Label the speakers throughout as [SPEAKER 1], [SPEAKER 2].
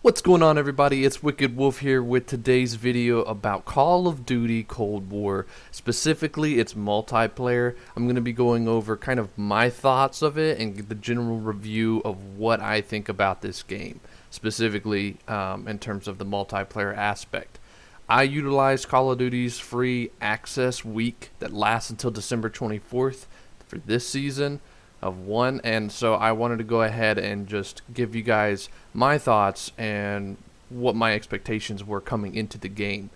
[SPEAKER 1] What's going on, everybody? It's Wicked Wolf here with today's video about Call of Duty Cold War. Specifically, its multiplayer. I'm going to be going over kind of my thoughts of it and the general review of what I think about this game, specifically in terms of the multiplayer aspect. I utilized Call of Duty's free access week that lasts until December 24th for this season of one, and so I wanted to go ahead and just give you guys my thoughts and what my expectations were coming into the game.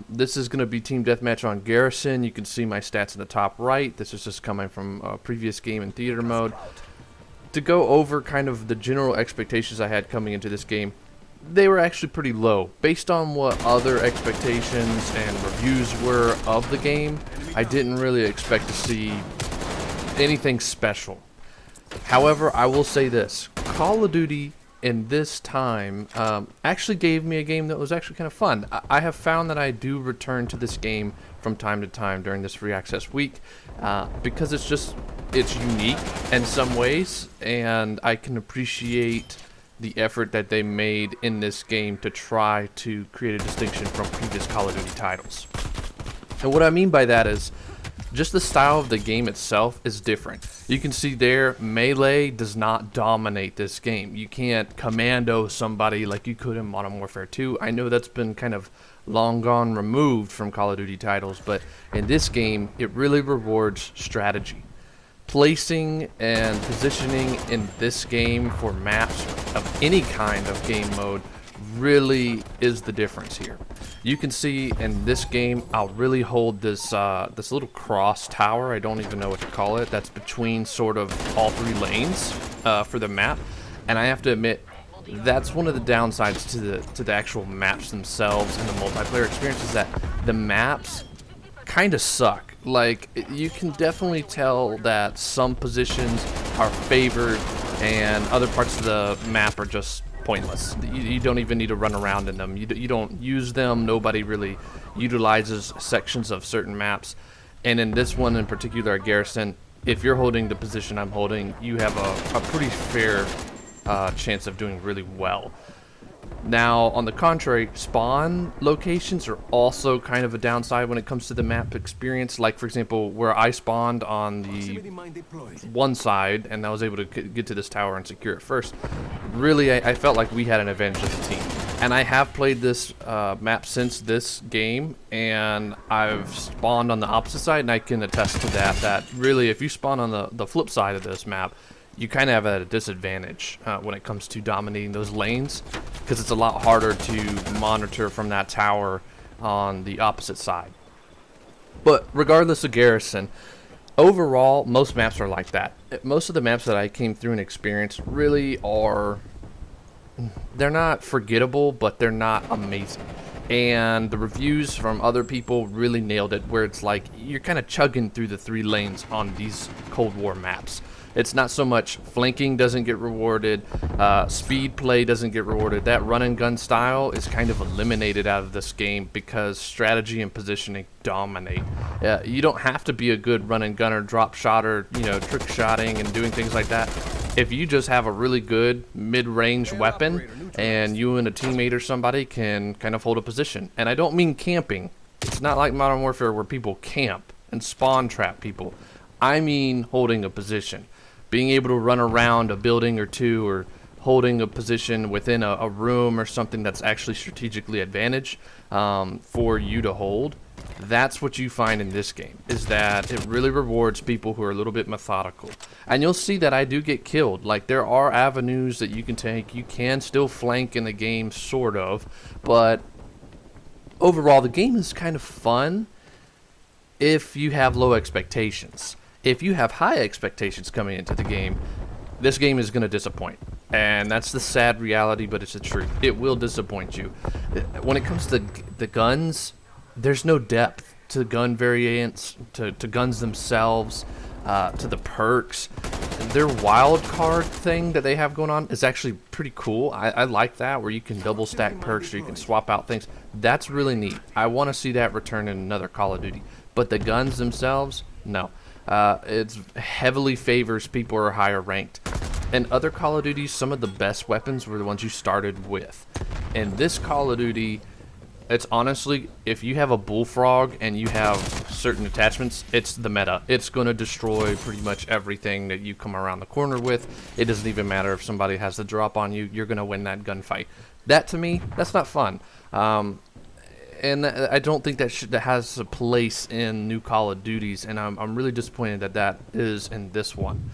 [SPEAKER 1] This is going to be team deathmatch on Garrison. You can see my stats in the top right. This is just coming from a previous game in theater mode. To go over kind of the general expectations I had coming into this game, they were actually pretty low. Based on what other expectations and reviews were of the game, I didn't really expect to see anything special. However, I will say this: Call of Duty in this time actually gave me a game that was actually kind of fun. I have found that I do return to this game from time to time during this free access week because it's unique in some ways, and I can appreciate the effort that they made in this game to try to create a distinction from previous Call of Duty titles. And what I mean by that is just the style of the game itself is different. You can see there, melee does not dominate this game. You can't commando somebody like you could in Modern Warfare 2. I know that's been kind of long gone removed from Call of Duty titles, but in this game, it really rewards strategy. Placing and positioning in this game for maps of any kind of game mode really is the difference here. You can see in this game, I'll really hold this this little cross tower. I don't even know what to call it. That's between sort of all three lanes for the map, and I have to admit that's one of the downsides to the actual maps themselves and the multiplayer experience is that the maps kind of suck. Like, you can definitely tell that some positions are favored and other parts of the map are just pointless. You don't even need to run around in them. You don't use them. Nobody really utilizes sections of certain maps. And in this one in particular, at Garrison, if you're holding the position I'm holding, you have a pretty fair chance of doing really well. Now, on the contrary, spawn locations are also kind of a downside when it comes to the map experience. Like, for example, where I spawned on the one side and I was able to get to this tower and secure it first, really, I felt like we had an advantage as a team. And I have played this map since this game, and I've spawned on the opposite side, and I can attest to that really, if you spawn on the flip side of this map, you kind of have at a disadvantage when it comes to dominating those lanes, because it's a lot harder to monitor from that tower on the opposite side. But regardless of Garrison, overall, most maps are like that. Most of the maps that I came through and experienced really are, they're not forgettable, but they're not amazing. And the reviews from other people really nailed it, where it's like you're kind of chugging through the three lanes on these Cold War maps. It's not so much flanking doesn't get rewarded, speed play doesn't get rewarded. That run and gun style is kind of eliminated out of this game because strategy and positioning dominate. You don't have to be a good run and gunner, drop shotter, trick shotting and doing things like that. If you just have a really good mid-range weapon and you and a teammate or somebody can kind of hold a position. And I don't mean camping. It's not like Modern Warfare where people camp and spawn trap people. I mean holding a position. Being able to run around a building or two, or holding a position within a room or something that's actually strategically advantaged for you to hold. That's what you find in this game, is that it really rewards people who are a little bit methodical. And you'll see that I do get killed. Like, there are avenues that you can take. You can still flank in the game, sort of. But overall, the game is kind of fun if you have low expectations. If you have high expectations coming into the game, this game is going to disappoint. And that's the sad reality, but it's the truth. It will disappoint you. When it comes to the guns, there's no depth to gun variants, to guns themselves, to the perks. Their wild card thing that they have going on is actually pretty cool. I like that, where you can double stack perks or you can swap out things. That's really neat. I want to see that return in another Call of Duty. But the guns themselves, no. It heavily favors people who are higher ranked. In other Call of Duty, some of the best weapons were the ones you started with. In this Call of Duty, it's honestly, if you have a bullfrog and you have certain attachments, it's the meta. It's going to destroy pretty much everything that you come around the corner with. It doesn't even matter if somebody has the drop on you, you're going to win that gunfight. That, to me, that's not fun. And I don't think that has a place in new Call of Duties, and I'm really disappointed that that is in this one.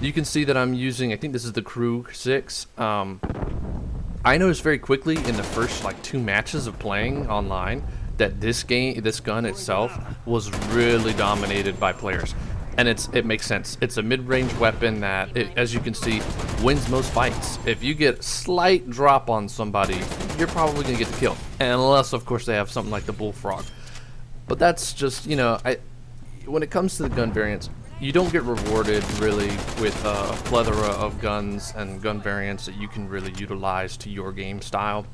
[SPEAKER 1] You can see that I'm using, I think this is the Crew 6. I noticed very quickly in the first like 2 matches of playing online that this gun itself was really dominated by players, and it makes sense. It's a mid-range weapon that, as you can see, wins most fights. If you get slight drop on somebody, you're probably gonna get the kill, unless of course they have something like the bullfrog. But that's just, you know, when it comes to the gun variants, you don't get rewarded really with a plethora of guns and gun variants that you can really utilize to your game style.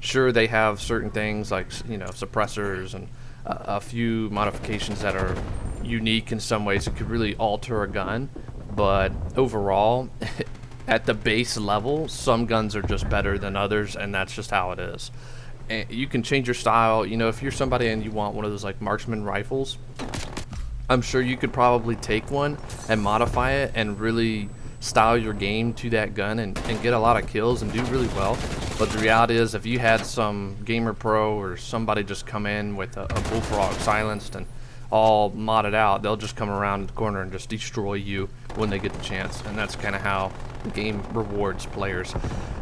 [SPEAKER 1] Sure, they have certain things like, you know, suppressors and a few modifications that are unique in some ways. It could really alter a gun, but overall, at the base level, some guns are just better than others, and that's just how it is. And you can change your style. You know, if you're somebody and you want one of those like marksman rifles, I'm sure you could probably take one and modify it and really style your game to that gun and get a lot of kills and do really well. But the reality is, if you had some gamer pro or somebody just come in with a bullfrog silenced and all modded out, they'll just come around the corner and just destroy you when they get the chance. And that's kind of how the game rewards players.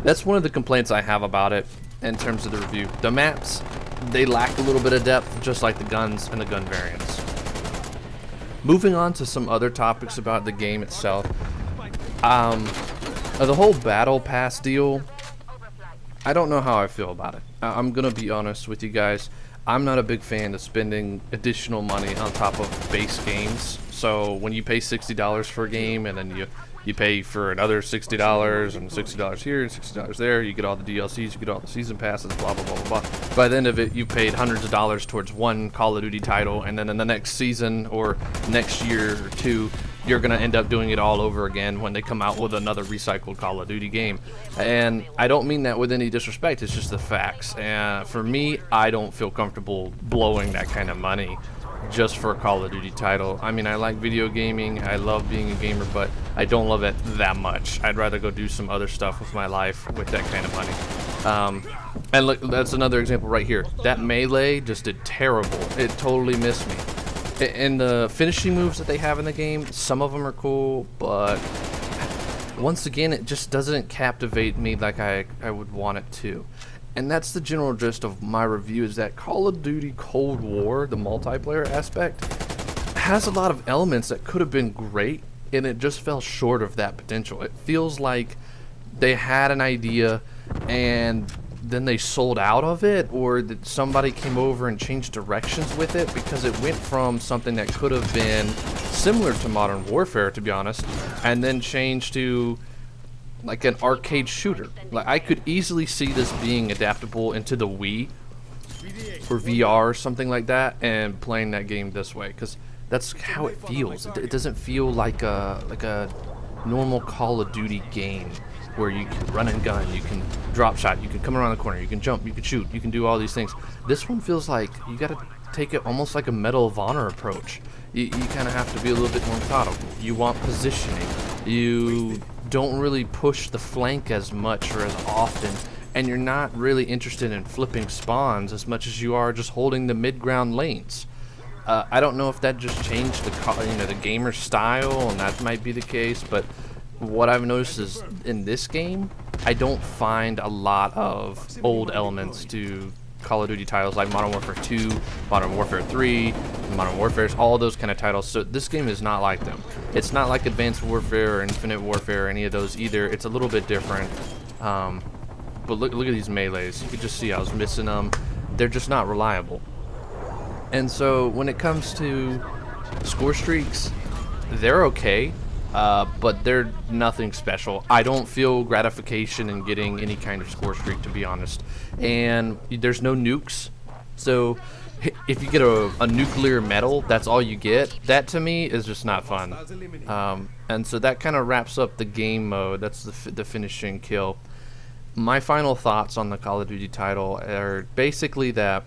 [SPEAKER 1] That's one of the complaints I have about it in terms of the review. The maps, they lack a little bit of depth, just like the guns and the gun variants. Moving on to some other topics about the game itself. The whole battle pass deal, I don't know how I feel about it. I'm gonna be honest with you guys. I'm not a big fan of spending additional money on top of base games. So when you pay $60 for a game and then you pay for another $60 and $60 here and $60 there, you get all the DLCs, you get all the season passes, blah blah blah blah blah. By the end of it, you paid hundreds of dollars towards one Call of Duty title, and then in the next season or next year or two, you're gonna end up doing it all over again when they come out with another recycled Call of Duty game. And I don't mean that with any disrespect, it's just the facts. And for me, I don't feel comfortable blowing that kind of money just for a Call of Duty title. I mean, I like video gaming, I love being a gamer, but I don't love it that much. I'd rather go do some other stuff with my life with that kind of money. And look, that's another example right here. That melee just did terrible. It totally missed me. And the finishing moves that they have in the game, some of them are cool, but once again, it just doesn't captivate me like I would want it to. And that's the general gist of my review, is that Call of Duty Cold War, the multiplayer aspect, has a lot of elements that could have been great, and it just fell short of that potential. It feels like they had an idea and then they sold out of it, or that somebody came over and changed directions with it, because it went from something that could have been similar to Modern Warfare, to be honest, and then changed to like an arcade shooter. Like, I could easily see this being adaptable into the Wii or VR or something like that, and playing that game this way, because that's how it feels. It doesn't feel like a normal Call of Duty game where you can run and gun, you can drop shot, you can come around the corner, you can jump, you can shoot, you can do all these things. This one feels like you gotta take it almost like a Medal of Honor approach. You kind of have to be a little bit more methodical. You want positioning. You don't really push the flank as much or as often, and you're not really interested in flipping spawns as much as you are just holding the mid-ground lanes. I don't know if that just changed the gamer style, and that might be the case, but what I've noticed is in this game, I don't find a lot of old elements to Call of Duty titles like Modern Warfare 2, Modern Warfare 3, Modern Warfare, all those kind of titles. So this game is not like them. It's not like Advanced Warfare or Infinite Warfare or any of those either. It's a little bit different. But look at these melees. You can just see I was missing them. They're just not reliable. And so when it comes to score streaks, they're okay. But they're nothing special. I don't feel gratification in getting any kind of score streak, to be honest. And there's no nukes, so if you get a nuclear medal, that's all you get. That to me is just not fun. And so that kind of wraps up the game mode. That's the finishing kill. My final thoughts on the Call of Duty title are basically that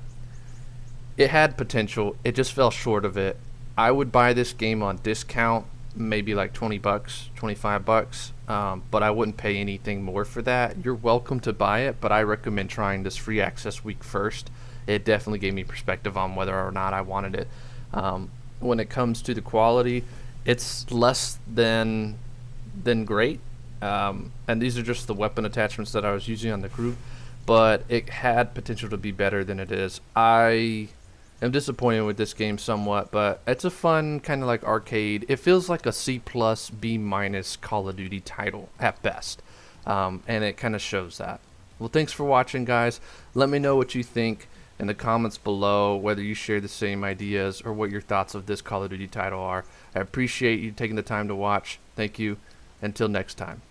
[SPEAKER 1] it had potential. It just fell short of it. I would buy this game on discount, maybe like 20 bucks, 25 bucks, but I wouldn't pay anything more for that. You're welcome to buy it, but I recommend trying this free access week first. It definitely gave me perspective on whether or not I wanted it. When it comes to the quality, it's less than great. And these are just the weapon attachments that I was using on the group, but it had potential to be better than it is. I am disappointed with this game somewhat, but it's a fun kind of like arcade. It feels like a C+, B- Call of Duty title at best, and it kind of shows that. Well, thanks for watching, guys. Let me know what you think in the comments below, whether you share the same ideas or what your thoughts of this Call of Duty title are. I appreciate you taking the time to watch. Thank you. Until next time.